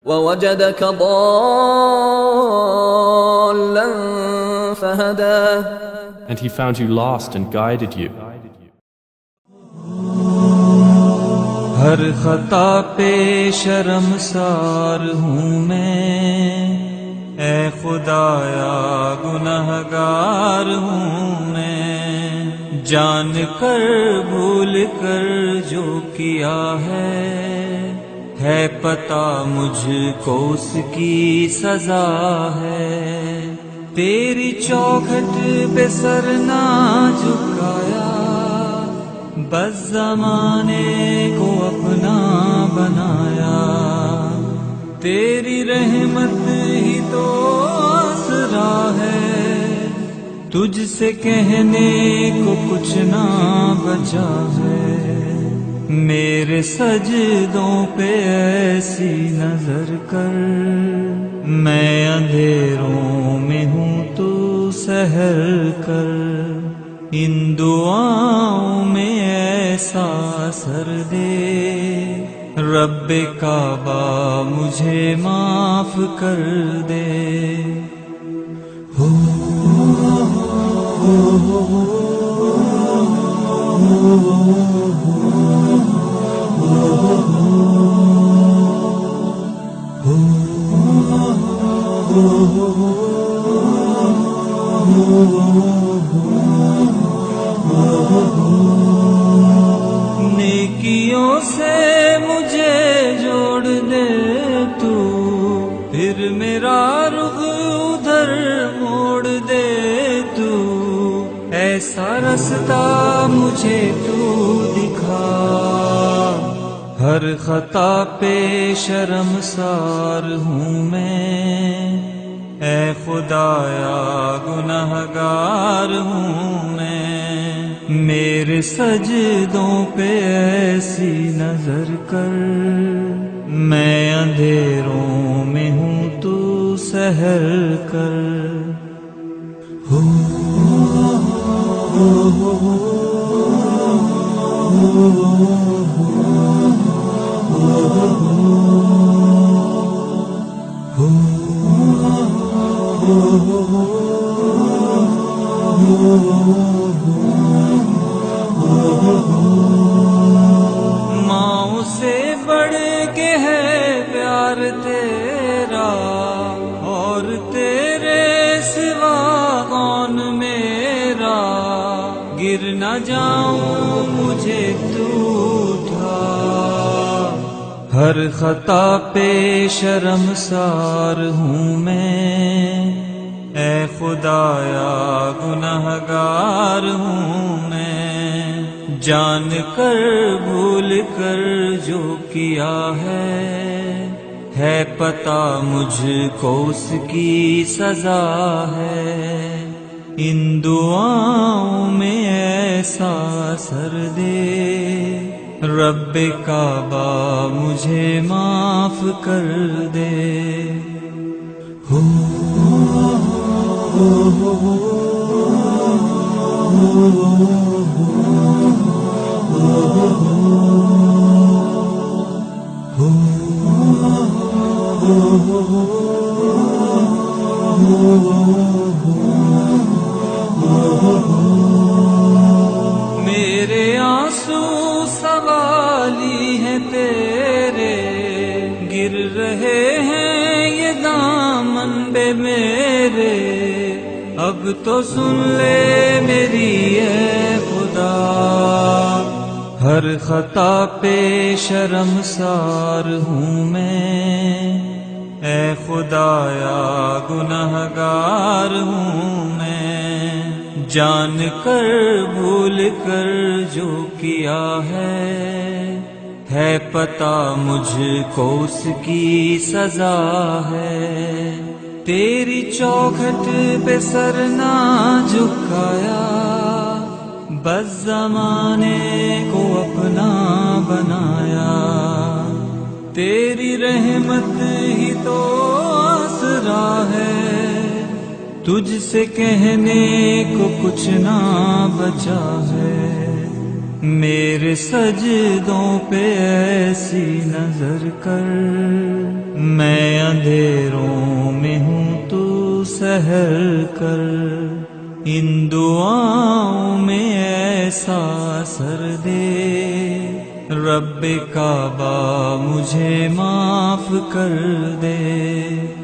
ووجدك ضالا فهدى. And he found you lost and guided you. ہر خطا پہ شرمسار ہوں میں، اے خدایا گنہگار ہوں میں، جان کر بھول کر جو کیا ہے پتہ مجھ کو اس کی سزا ہے، تیری چوکھٹ پہ سر نہ جھکایا، بس زمانے کو اپنا بنایا، تیری رحمت ہی تو آسرا ہے، تجھ سے کہنے کو کچھ نہ بچا ہے، میرے سجدوں پہ ایسی نظر کر، میں اندھیروں میں ہوں تو سحر کر، ان دعاؤں میں ایسا اثر دے، رب کعبہ مجھے معاف کر دے۔ نیکیوں سے مجھے جوڑ دے تو، پھر میرا رخ ادھر موڑ دے تو، ایسا رستہ مجھے تو دکھا، ہر خطا پہ شرمسار ہوں میں، اے خدایا گنہگار ہوں میں، میرے سجدوں پہ ایسی نظر کر، میں اندھیروں میں ہوں تو سحر کر۔ ماں سے بڑھ کے ہے پیار تیرا، اور تیرے سوا کون میرا، گر نہ جاؤں مجھے تو اٹھا، ہر خطا پہ شرمسار ہوں میں، اے خدایا گنہگار ہوں میں، جان کر بھول کر جو کیا ہے پتہ مجھ کو اس کی سزا ہے، ان دعاؤں میں ایسا اثر دے، رب کعبہ مجھے معاف کر دے۔ میرے آنسو سوالی ہیں تیرے، گر رہے ہیں یہ دامن بے میرے، اب تو سن لے میری اے خدا، ہر خطا پہ شرمسار ہوں میں، اے خدایا گنہگار ہوں میں، جان کر بھول کر جو کیا ہے پتہ مجھ کو اس کی سزا ہے، تیری چوکھٹ پہ سر نہ جھکایا، بس زمانے کو اپنا بنایا، تیری رحمت ہی تو آسرا ہے، تجھ سے کہنے کو کچھ نہ بچا ہے، میرے سجدوں پہ ایسی نظر کر، میں اندھیروں میں ہوں تو سحر کر، ان دعاؤں میں ایسا اثر دے، رب کعبہ مجھے معاف کر دے۔